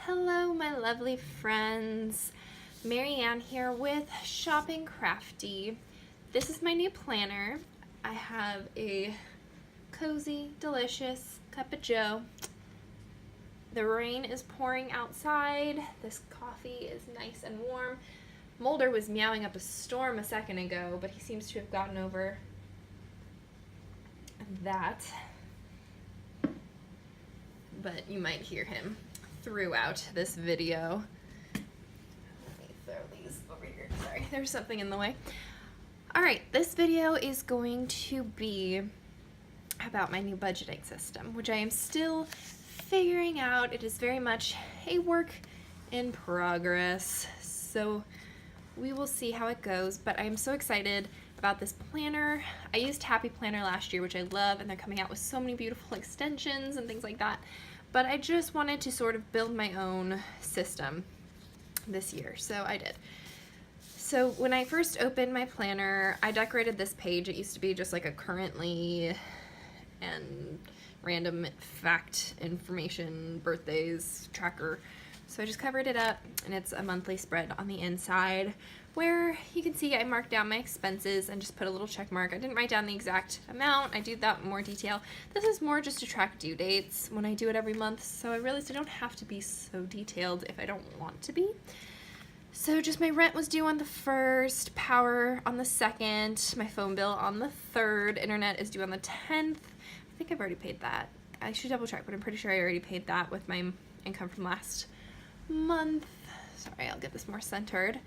Hello, my lovely friends. Marianne here with Shopping Crafty. This is my new planner. I have a cozy, delicious cup of joe. The rain is pouring outside. This coffee is nice and warm. Mulder was meowing up a storm a second ago, but he seems to have gotten over that. But you might hear him throughout this video. Let me throw these over here. Sorry, there's something in the way. Alright, this video is going to be about my new budgeting system, which I am still figuring out. It is very much a work in progress, so we will see how it goes, but I am so excited about this planner. I used Happy Planner last year, which I love, and they're coming out with so many beautiful extensions and things like that. But I just wanted to sort of build my own system this year, so I did. So when I first opened my planner, I decorated this page. It used to be just like a currently and random fact information, birthdays tracker. So I just covered it up, and it's a monthly spread on the inside where you can see I marked down my expenses and just put a little check mark. I didn't write down the exact amount. I do that in more detail. This is more just to track due dates when I do it every month, so I realized I don't have to be so detailed if I don't want to be. So just my rent was due on the 1st, power on the 2nd, my phone bill on the 3rd, internet is due on the 10th. I think I've already paid that. I should double check, but I'm pretty sure I already paid that with my income from last month. Sorry, I'll get this more centered.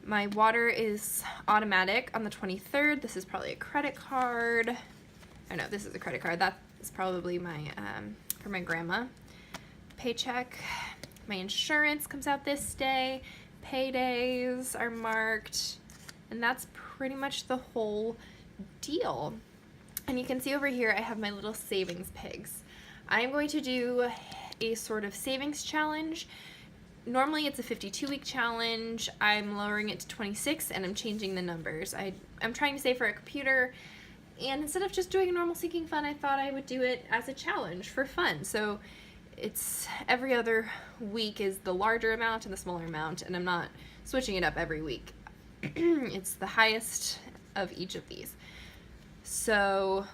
My water is automatic on the 23rd. This is probably a credit card. Oh no, this is a credit card. That is probably my for my grandma. Paycheck. My insurance comes out this day. Paydays are marked. And that's pretty much the whole deal. And you can see over here I have my little savings pigs. I am going to do a sort of savings challenge. Normally it's a 52-week challenge. I'm lowering it to 26 and I'm changing the numbers. I'm trying to save for a computer, and instead of just doing a normal sinking fund, I thought I would do it as a challenge for fun. So it's every other week is the larger amount and the smaller amount, and I'm not switching it up every week. It's the highest of each of these. So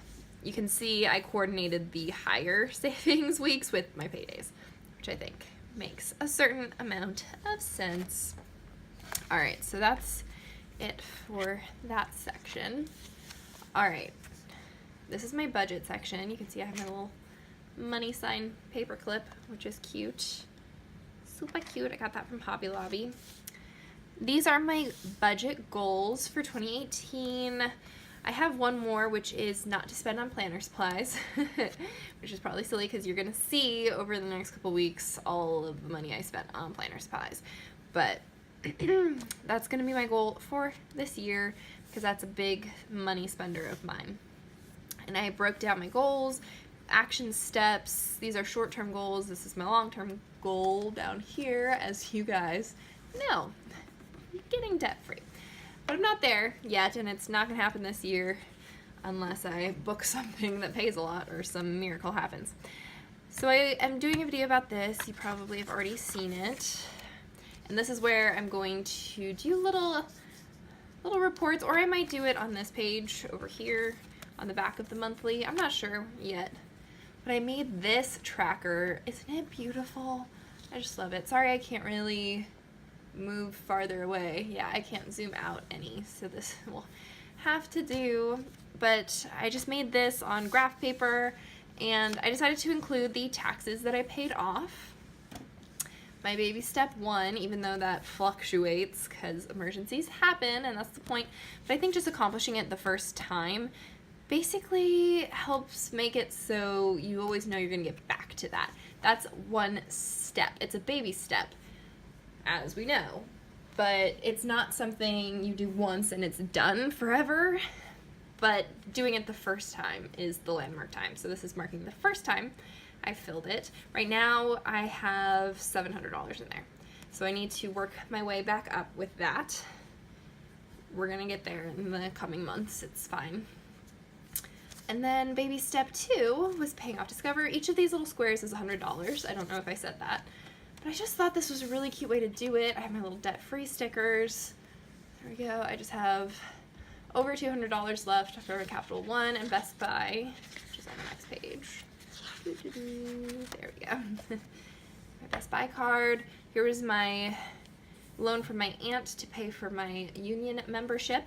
you can see I coordinated the higher savings weeks with my paydays, which I think makes a certain amount of sense. All right, so that's it for that section. All right, this is my budget section. You can see I have my little money sign paper clip, which is cute. Super cute. I got that from Hobby Lobby. These are my budget goals for 2018. I have one more, which is not to spend on planner supplies, which is probably silly because you're going to see over the next couple weeks all of the money I spent on planner supplies. But that's going to be my goal for this year because that's a big money spender of mine. And I broke down my goals, action steps. These are short-term goals. This is my long-term goal down here, as you guys know, getting debt-free. But I'm not there yet, and it's not going to happen this year unless I book something that pays a lot or some miracle happens. So I am doing a video about this. You probably have already seen it. And this is where I'm going to do little reports, or I might do it on this page over here on the back of the monthly. I'm not sure yet. But I made this tracker. Isn't it beautiful? I just love it. Sorry I can't really move farther away. Yeah, I can't zoom out any, so this will have to do. But I just made this on graph paper, and I decided to include the taxes that I paid off. My baby step 1, even though that fluctuates because emergencies happen, and that's the point, but I think just accomplishing it the first time basically helps make it so you always know you're gonna get back to that. That's one step. It's a baby step, as we know, but it's not something you do once and it's done forever, but doing it the first time is the landmark time. So this is marking the first time I filled it. Right now I have $700 in there, so I need to work my way back up with that. We're gonna get there in the coming months. It's fine. And then baby step 2 was paying off Discover. Each of these little squares is $100. I don't know if I said that, But I just thought this was a really cute way to do it. I have my little debt-free stickers. There we go. I just have over $200 left for Capital One and Best Buy, which is on the next page. There we go. My Best Buy card. Here was my loan from my aunt to pay for my union membership.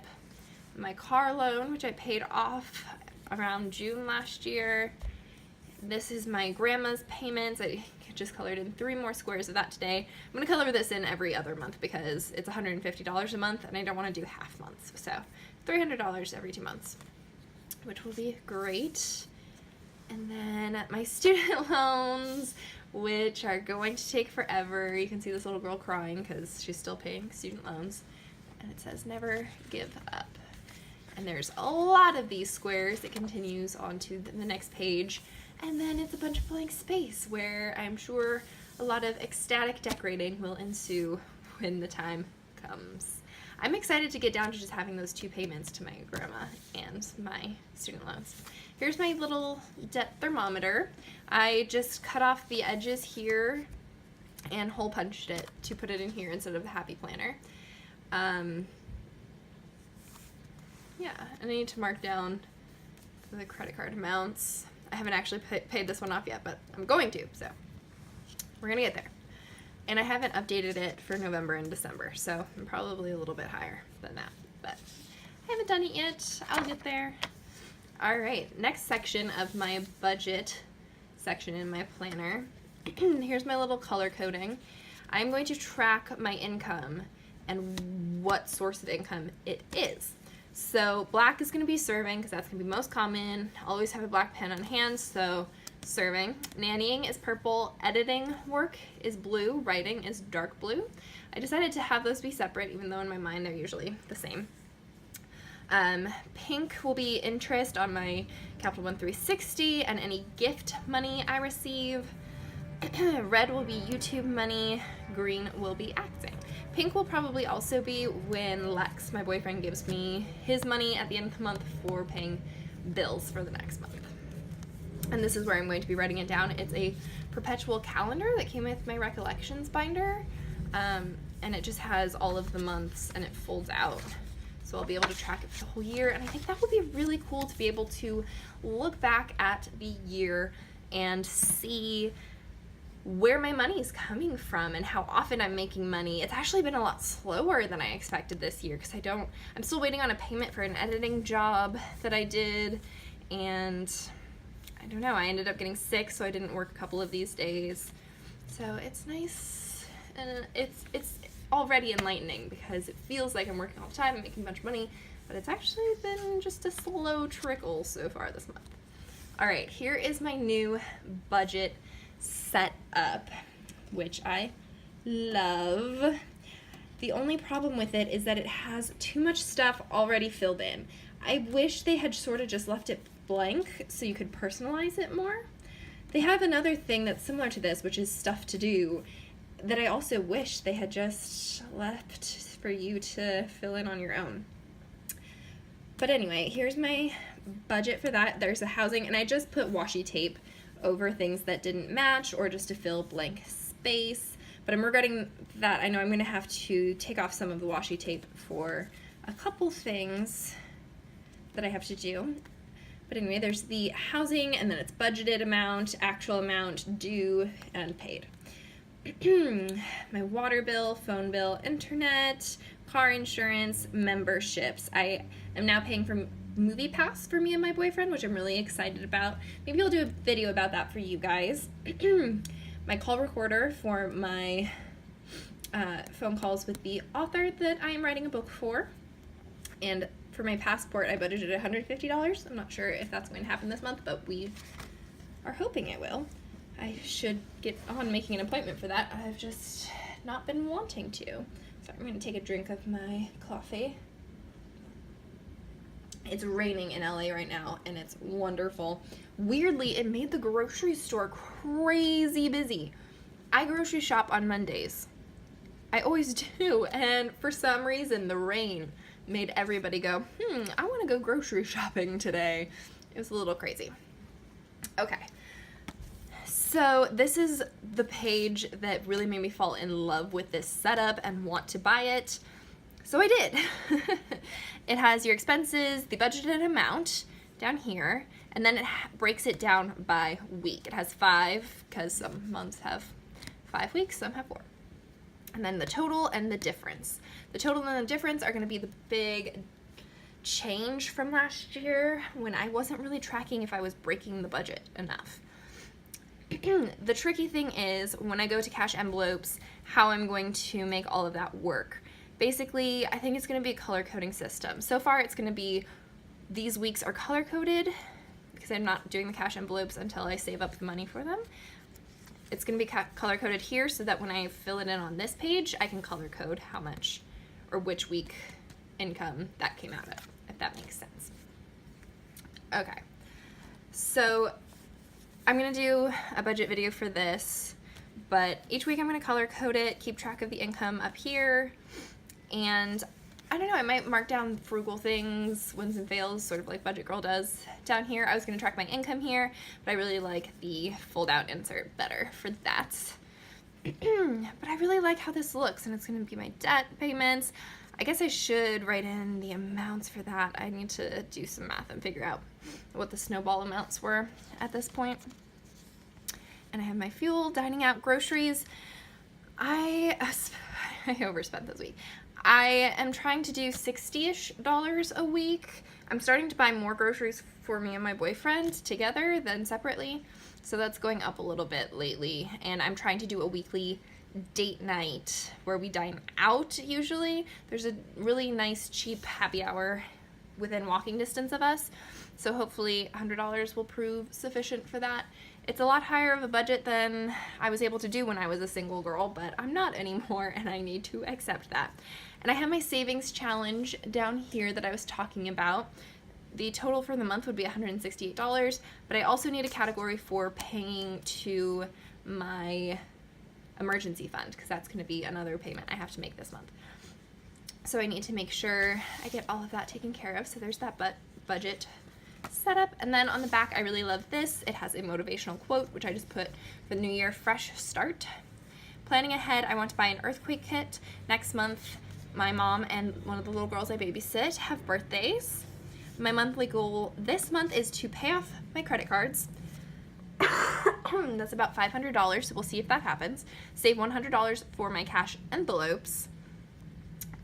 My car loan, which I paid off around June last year. This is my grandma's payments. I just colored in 3 more squares of that today. I'm going to color this in every other month because it's $150 a month and I don't want to do half months. So $300 every 2 months, which will be great. And then my student loans, which are going to take forever. You can see this little girl crying because she's still paying student loans. And it says never give up. And there's a lot of these squares. It continues on to the next page. And then it's a bunch of blank space where I'm sure a lot of ecstatic decorating will ensue when the time comes. I'm excited to get down to just having those 2 payments to my grandma and my student loans. Here's my little debt thermometer. I just cut off the edges here and hole punched it to put it in here instead of the Happy Planner. Yeah, and I need to mark down the credit card amounts. I haven't actually paid this one off yet, but I'm going to, so we're gonna get there. And I haven't updated it for November and December, so I'm probably a little bit higher than that, but I haven't done it yet. I'll get there. All right, next section of my budget section in my planner. Here's my little color coding. I'm going to track my income and what source of income it is. So black is going to be serving because that's going to be most common. Always have a black pen on hand, so serving. Nannying is purple. Editing work is blue. Writing is dark blue. I decided to have those be separate, even though in my mind they're usually the same. Pink will be interest on my Capital One 360 and any gift money I receive. Red will be YouTube money. Green will be acting. Pink will probably also be when Lex, my boyfriend, gives me his money at the end of the month for paying bills for the next month. And this is where I'm going to be writing it down. It's a perpetual calendar that came with my recollections binder, and it just has all of the months and it folds out. So I'll be able to track it for the whole year, and I think that would be really cool to be able to look back at the year and see where my money is coming from and how often I'm making money. It's actually been a lot slower than I expected this year because I'm still waiting on a payment for an editing job that I did, and I don't know, I ended up getting sick, so I didn't work a couple of these days. So it's nice, and it's already enlightening because it feels like I'm working all the time and making a bunch of money, but it's actually been just a slow trickle so far this month. All right, here is my new budget set up, which I love. The only problem with it is that it has too much stuff already filled in. I wish they had sort of just left it blank so you could personalize it more. They have another thing that's similar to this, which is stuff to do, that I also wish they had just left for you to fill in on your own. But anyway, here's my budget for that. There's a housing, and I just put washi tape over things that didn't match or just to fill blank space. But I'm regretting that. I know I'm going to have to take off some of the washi tape for a couple things that I have to do. But anyway, there's the housing, and then it's budgeted amount, actual amount, due, and paid. My water bill, phone bill, internet, car insurance, memberships. I am now paying for Movie Pass for me and my boyfriend, which I'm really excited about. Maybe I'll do a video about that for you guys. My call recorder for my phone calls with the author that I am writing a book for. And for my passport, I budgeted $150. I'm not sure if that's going to happen this month, but we are hoping it will. I should get on making an appointment for that. I've just not been wanting to. So I'm going to take a drink of my coffee. It's raining in LA right now, and it's wonderful. Weirdly, it made the grocery store crazy busy. I grocery shop on Mondays. I always do, and for some reason, the rain made everybody go, I want to go grocery shopping today. It was a little crazy. Okay. So this is the page that really made me fall in love with this setup and want to buy it. So I did. It has your expenses, the budgeted amount down here, and then it breaks it down by week. It has 5, because some months have 5 weeks, some have 4. And then the total and the difference. The total and the difference are going to be the big change from last year when I wasn't really tracking if I was breaking the budget enough. The tricky thing is when I go to cash envelopes, how I'm going to make all of that work. Basically, I think it's going to be a color coding system. So far, it's going to be these weeks are color coded because I'm not doing the cash envelopes until I save up the money for them. It's going to be color coded here so that when I fill it in on this page, I can color code how much or which week income that came out of, if that makes sense. Okay, so I'm going to do a budget video for this, but each week I'm going to color code it, keep track of the income up here, and I don't know, I might mark down frugal things, wins and fails, sort of like Budget Girl does down here. I was going to track my income here, but I really like the fold-out insert better for that. But I really like how this looks, and it's going to be my debt payments. I guess I should write in the amounts for that. I need to do some math and figure out what the snowball amounts were at this point. And I have my fuel, dining out, groceries. I overspent this week. I am trying to do $60-ish a week. I'm starting to buy more groceries for me and my boyfriend together than separately. So that's going up a little bit lately. And I'm trying to do a weekly date night where we dine out usually. There's a really nice cheap happy hour within walking distance of us. So hopefully $100 will prove sufficient for that. It's a lot higher of a budget than I was able to do when I was a single girl, but I'm not anymore and I need to accept that. And I have my savings challenge down here that I was talking about. The total for the month would be $168, but I also need a category for paying to my emergency fund because that's going to be another payment I have to make this month. So I need to make sure I get all of that taken care of. So there's that budget setup. And then on the back, I really love this. It has a motivational quote, which I just put for the new year, fresh start. Planning ahead, I want to buy an earthquake kit. Next month, my mom and one of the little girls I babysit have birthdays. My monthly goal this month is to pay off my credit cards. That's about $500, so we'll see if that happens. Save $100 for my cash envelopes,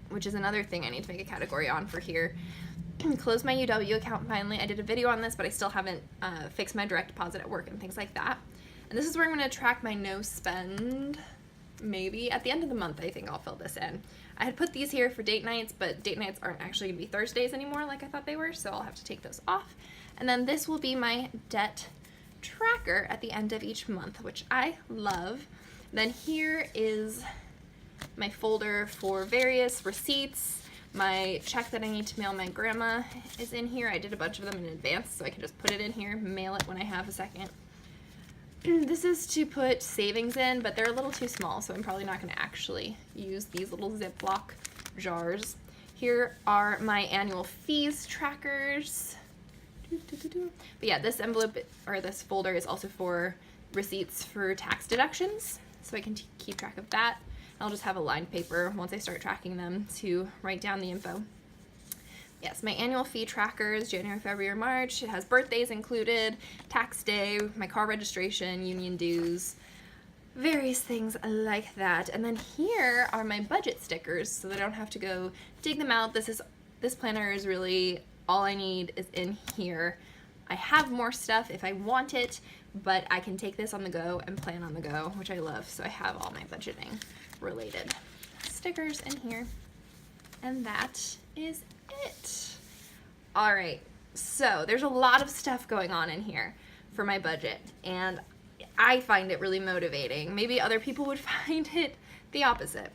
which is another thing I need to make a category on for here. Close my UW account finally. I did a video on this, but I still haven't fixed my direct deposit at work and things like that. And this is where I'm going to track my no spend. Maybe at the end of the month, I think I'll fill this in. I had put these here for date nights, but date nights aren't actually going to be Thursdays anymore like I thought they were, so I'll have to take those off. And then this will be my debt tracker at the end of each month, which I love. Then here is my folder for various receipts. My check that I need to mail my grandma is in here. I did a bunch of them in advance, so I can just put it in here, mail it when I have a second. This is to put savings in, but they're a little too small, so I'm probably not going to actually use these little Ziploc jars. Here are my annual fees trackers. But yeah, this envelope or this folder is also for receipts for tax deductions, so I can keep track of that. I'll just have a lined paper once I start tracking them to write down the info. Yes, my annual fee trackers, January, February, March. It has birthdays included, tax day, my car registration, union dues, various things like that. And then here are my budget stickers so that I don't have to go dig them out. This planner is really all I need is in here. I have more stuff if I want it, but I can take this on the go and plan on the go, which I love. So I have all my budgeting related stickers in here. And that is it. All right, so there's a lot of stuff going on in here for my budget, and I find it really motivating. Maybe other people would find it the opposite,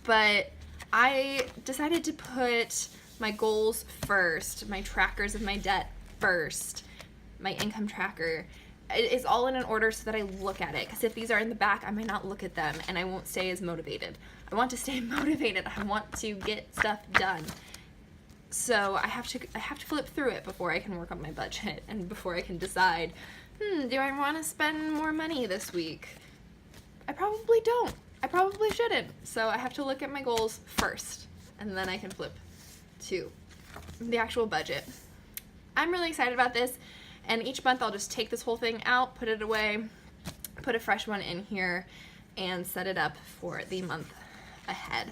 but I decided to put my goals first, my trackers of my debt first, my income tracker. It is all in an order so that I look at it, because if these are in the back, I might not look at them and I won't stay as motivated. I want to stay motivated. I want to get stuff done. So I have to flip through it before I can work on my budget and before I can decide do I want to spend more money this week? I probably don't. I probably shouldn't. So I have to look at my goals first, and then I can flip to the actual budget. I'm really excited about this, and each month I'll just take this whole thing out, put it away, put a fresh one in here, and set it up for the month ahead.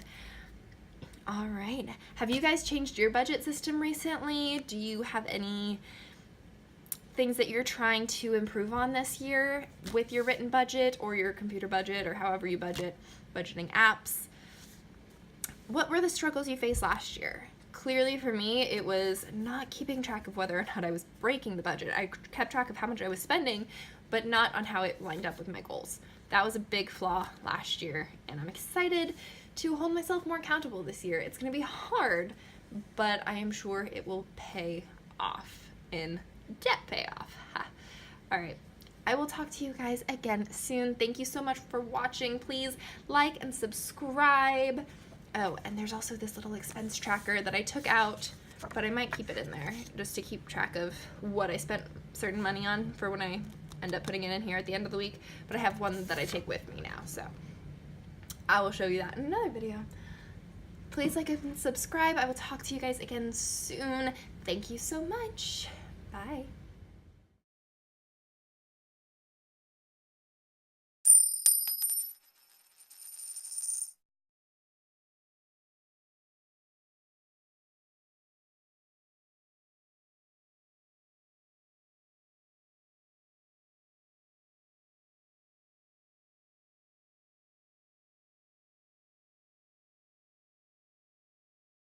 All right. Have you guys changed your budget system recently? Do you have any things that you're trying to improve on this year with your written budget or your computer budget or however you budgeting apps? What were the struggles you faced last year? Clearly for me, it was not keeping track of whether or not I was breaking the budget. I kept track of how much I was spending, but not on how it lined up with my goals. That was a big flaw last year, and I'm excited to hold myself more accountable this year. It's going to be hard, but I am sure it will pay off in debt payoff. All right. I will talk to you guys again soon. Thank you so much for watching. Please like and subscribe. Oh, and there's also this little expense tracker that I took out, but I might keep it in there just to keep track of what I spent certain money on for when I end up putting it in here at the end of the week. But I have one that I take with me now, so I will show you that in another video. Please like and subscribe. I will talk to you guys again soon. Thank you so much. Bye.